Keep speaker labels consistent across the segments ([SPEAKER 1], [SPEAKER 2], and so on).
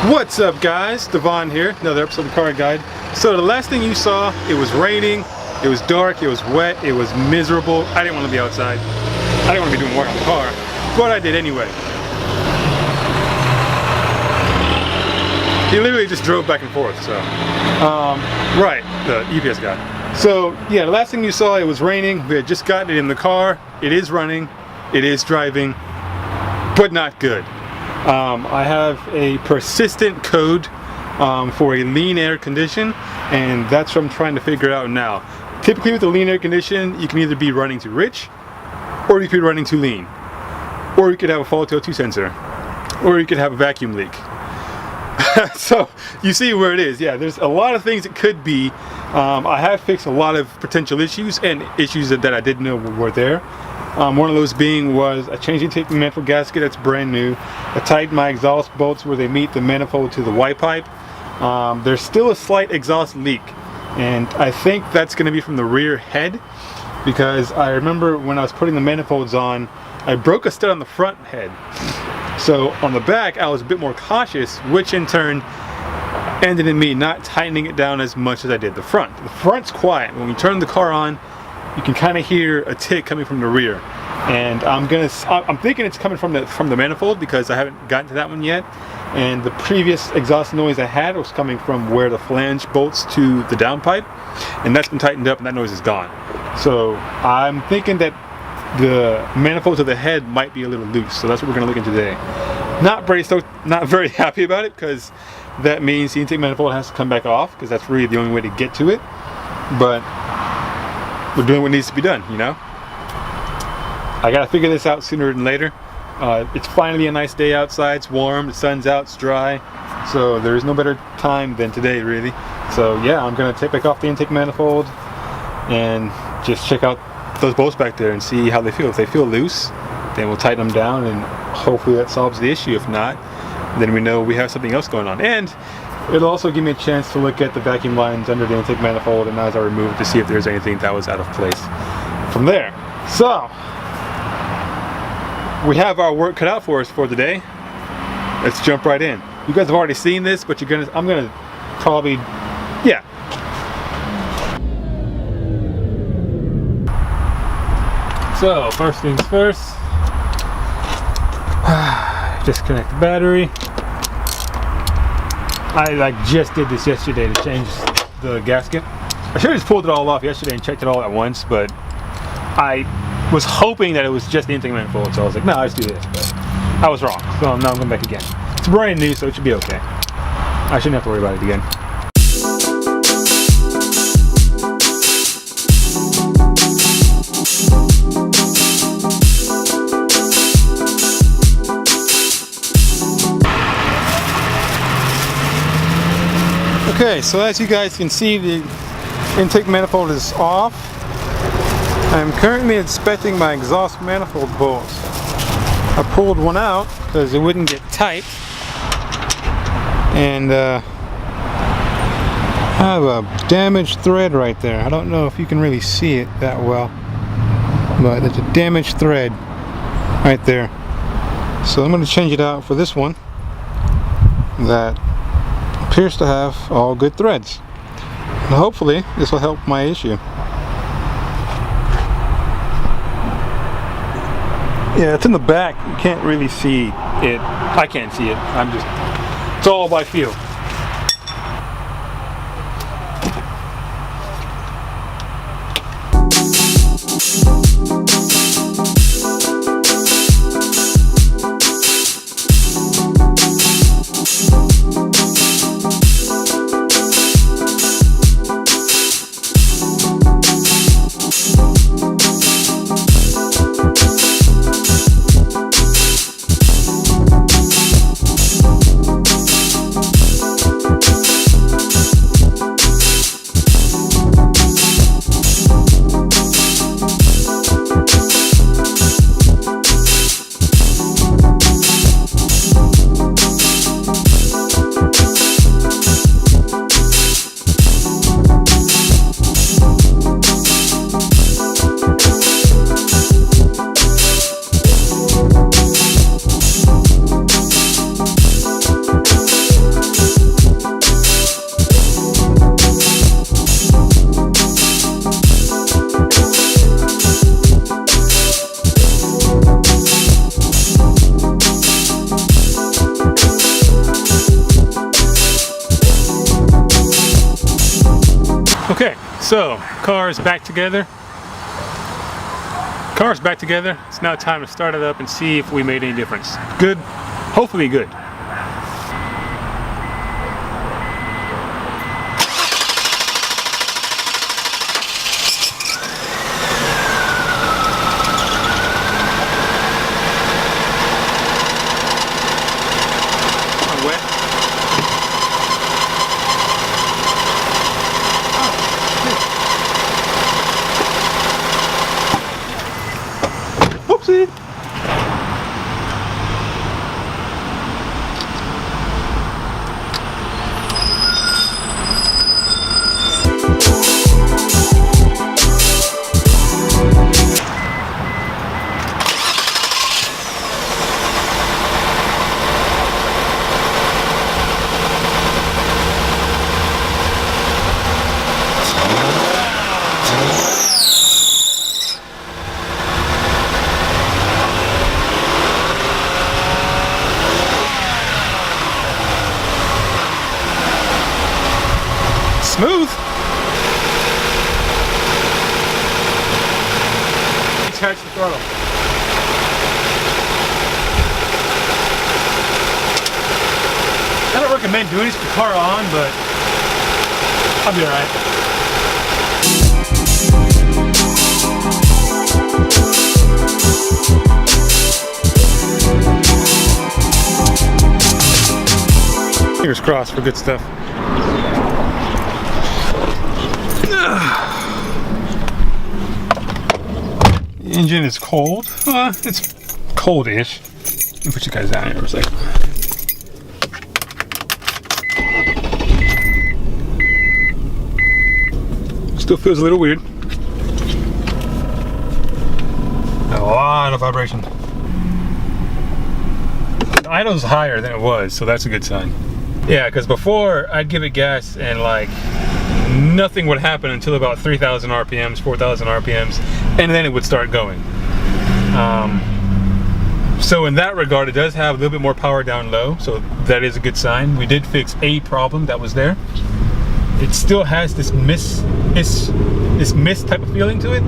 [SPEAKER 1] What's up guys, Devon here, another episode of the Car Guide. So the last thing you saw, it was raining, it was dark, it was wet, it was miserable. I didn't want to be outside. I didn't want to be doing work on the car, but I did anyway. He literally just drove back and forth, so. Right, the UPS guy. So yeah, the last thing you saw, it was raining. We had just gotten it in the car. It is running, it is driving, but not good. I have a persistent code for a lean air condition, and that's what I'm trying to figure out now. Typically with a lean air condition, you can either be running too rich, or you could be running too lean, or you could have a faulty O2 sensor, or you could have a vacuum leak. So you see where it is. Yeah, there's a lot of things it could be. I have fixed a lot of potential issues and issues that I didn't know were there. One of those being was I changed the intake manifold gasket that's brand new. I tightened my exhaust bolts where they meet the manifold to the Y pipe. There's still a slight exhaust leak, and I think that's going to be from the rear head, because I remember when I was putting the manifolds on, I broke a stud on the front head. So on the back I was a bit more cautious, which in turn ended in me not tightening it down as much as I did the front. The front's quiet. When we turn the car on, you can kind of hear a tick coming from the rear, and I'm thinking it's coming from the manifold, because I haven't gotten to that one yet, and the previous exhaust noise I had was coming from where the flange bolts to the downpipe, and that's been tightened up and that noise is gone. So I'm thinking that the manifold to the head might be a little loose, so that's what we're going to look into today. Not very happy about it, because that means the intake manifold has to come back off, because that's really the only way to get to it, but we're doing what needs to be done, you know? I gotta figure this out sooner than later. It's finally a nice day outside, it's warm, the sun's out, it's dry, so there is no better time than today, really. So yeah, I'm gonna take back off the intake manifold and just check out those bolts back there and see how they feel. If they feel loose, then we'll tighten them down, and hopefully that solves the issue. If not, then we know we have something else going on. And it'll also give me a chance to look at the vacuum lines under the intake manifold, and as I remove it, to see if there's anything that was out of place from there. So we have our work cut out for us for today. Let's jump right in. You guys have already seen this, but I'm gonna probably, yeah. So first things first, disconnect the battery. I just did this yesterday to change the gasket. I should have just pulled it all off yesterday and checked it all at once, but I was hoping that it was just the intake manifold, so I was like, no, let's do this, but I was wrong. So now I'm going back again. It's brand new, so it should be okay. I shouldn't have to worry about it again. Okay, so as you guys can see, the intake manifold is off. I'm currently inspecting my exhaust manifold bolts. I pulled one out because it wouldn't get tight, and I have a damaged thread right there. I don't know if you can really see it that well, but it's a damaged thread right there. So I'm going to change it out for this one that appears to have all good threads, and hopefully this will help my issue. Yeah, it's in the back. You can't really see it. I can't see it. It's all by feel. Okay, so car is back together. Car's back together. It's now time to start it up and see if we made any difference. Good, hopefully good. Whoopsie! Smooth. Touch the throttle. I don't recommend doing this with the car on, but I'll be alright. Fingers crossed for good stuff. The engine is cold. It's cold-ish. Let me put you guys down here for a second. Still feels a little weird. A lot of vibration. The idle's higher than it was, so that's a good sign. Yeah, because before I'd give it gas and like nothing would happen until about 3,000 RPMs, 4,000 RPMs, and then it would start going. So in that regard, it does have a little bit more power down low, so that is a good sign. We did fix a problem that was there. It still has this mist type of feeling to it.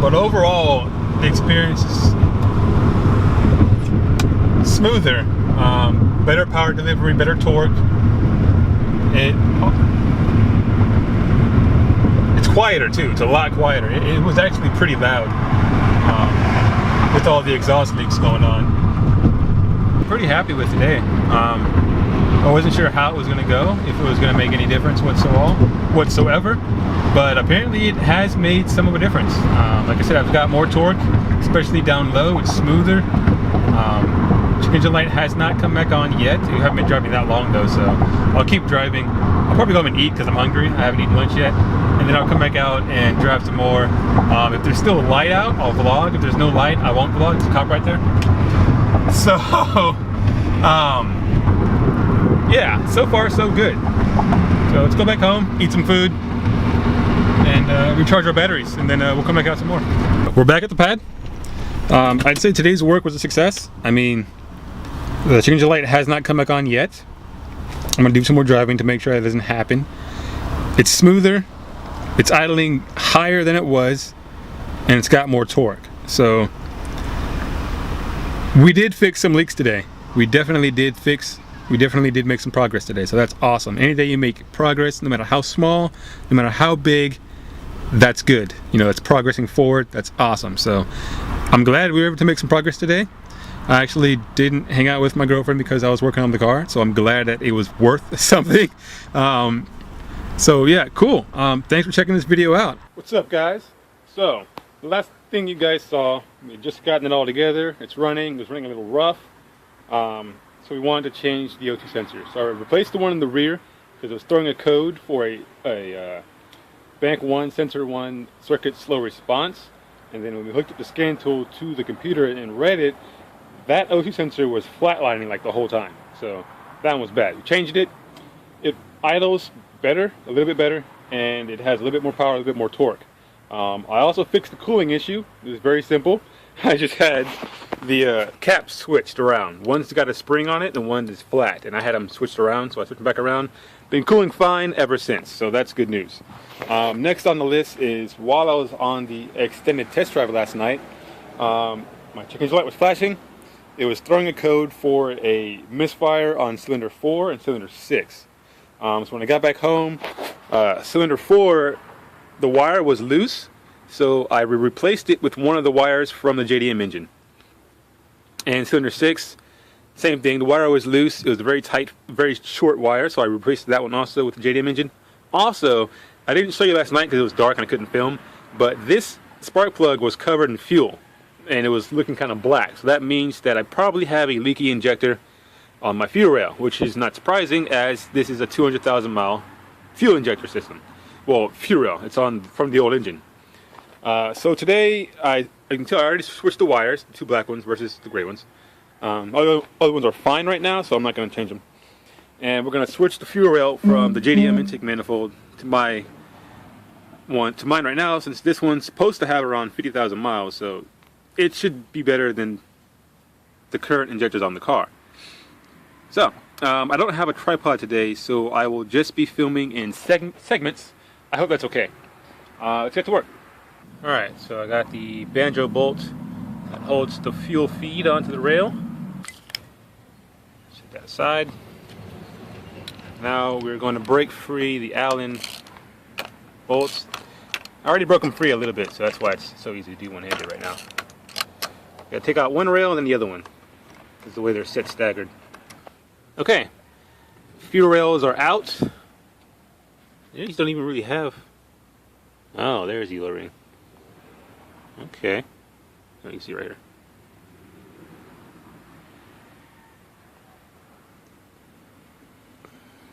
[SPEAKER 1] But overall, the experience is smoother. Better power delivery, better torque. It's quieter too. It's a lot quieter. It was actually pretty loud with all the exhaust leaks going on. I'm pretty happy with today. I wasn't sure how it was going to go, if it was going to make any difference whatsoever, but apparently it has made some of a difference. Like I said, I've got more torque, especially down low. It's smoother. Engine light has not come back on yet. You haven't been driving that long though, so I'll keep driving. I'll probably go home and eat because I'm hungry. I haven't eaten lunch yet, and then I'll come back out and drive some more. If there's still a light out, I'll vlog. If there's no light, I won't vlog. There's a cop right there. So, yeah, so far so good. So let's go back home, eat some food, and recharge our batteries, and then we'll come back out some more. We're back at the pad. I'd say today's work was a success. I mean, the change of light has not come back on yet. I'm gonna do some more driving to make sure that doesn't happen. It's smoother, it's idling higher than it was, and it's got more torque. So we did fix some leaks today. We definitely did make some progress today, so that's awesome. Any day you make progress, no matter how small, no matter how big, that's good. You know, that's progressing forward. That's awesome. So I'm glad we were able to make some progress today. I actually didn't hang out with my girlfriend because I was working on the car, so I'm glad that it was worth something. So yeah, cool. Thanks for checking this video out. What's up, guys? So the last thing you guys saw, we just gotten it all together. It's running. It was running a little rough, so we wanted to change the O2 sensor. So I replaced the one in the rear because it was throwing a code for a bank 1, sensor 1 circuit slow response. And then when we hooked up the scan tool to the computer and read it, that O2 sensor was flatlining like the whole time. So that one was bad. We changed it. It idles better, a little bit better, and it has a little bit more power, a little bit more torque. I also fixed the cooling issue. It was very simple. I just had the caps switched around. One's got a spring on it and one is flat, and I had them switched around, so I switched them back around. Been cooling fine ever since, so that's good news. Next on the list is, while I was on the extended test drive last night, my check engine light was flashing. It was throwing a code for a misfire on cylinder 4 and cylinder 6. So when I got back home, cylinder 4, the wire was loose, so I replaced it with one of the wires from the JDM engine. And cylinder 6, same thing, the wire was loose. It was a very tight, very short wire, so I replaced that one also with the JDM engine. Also, I didn't show you last night because it was dark and I couldn't film, but this spark plug was covered in fuel and it was looking kind of black. So that means that I probably have a leaky injector on my fuel rail, which is not surprising as this is a 200,000 mile fuel injector system. Well, fuel rail, it's on from the old engine. So today, I can tell I already switched the wires, the two black ones versus the gray ones. Other ones are fine right now, so I'm not going to change them. And we're going to switch the fuel rail from the JDM intake manifold to mine right now, since this one's supposed to have around 50,000 miles, so it should be better than the current injectors on the car. So, I don't have a tripod today, so I will just be filming in segments. I hope that's okay. Let's get to work. Alright, so I got the banjo bolt that holds the fuel feed onto the rail. Set that aside. Now we're going to break free the Allen bolts. I already broke them free a little bit, so that's why it's so easy to do one-handed right now. Gotta take out one rail and then the other one. That's the way they're set staggered. Okay, fuel rails are out. These don't even really have... Oh, there's the oil ring. Okay. Oh, you can see right here.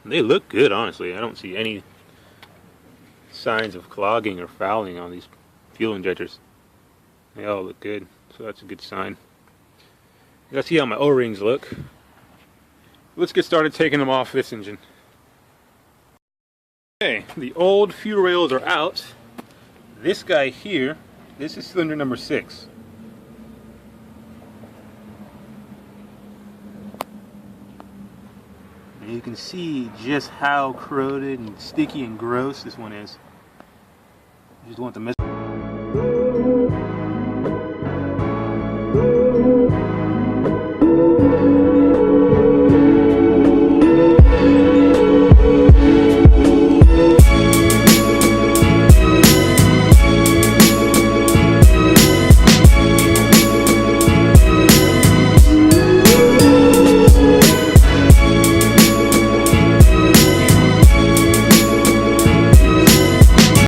[SPEAKER 1] They look good, honestly. I don't see any signs of clogging or fouling on these fuel injectors. They all look good, so that's a good sign. Let's see how my O-rings look. Let's get started taking them off this engine. Okay, the old fuel rails are out. This guy here, this is cylinder number 6. And you can see just how corroded and sticky and gross this one is. You just want the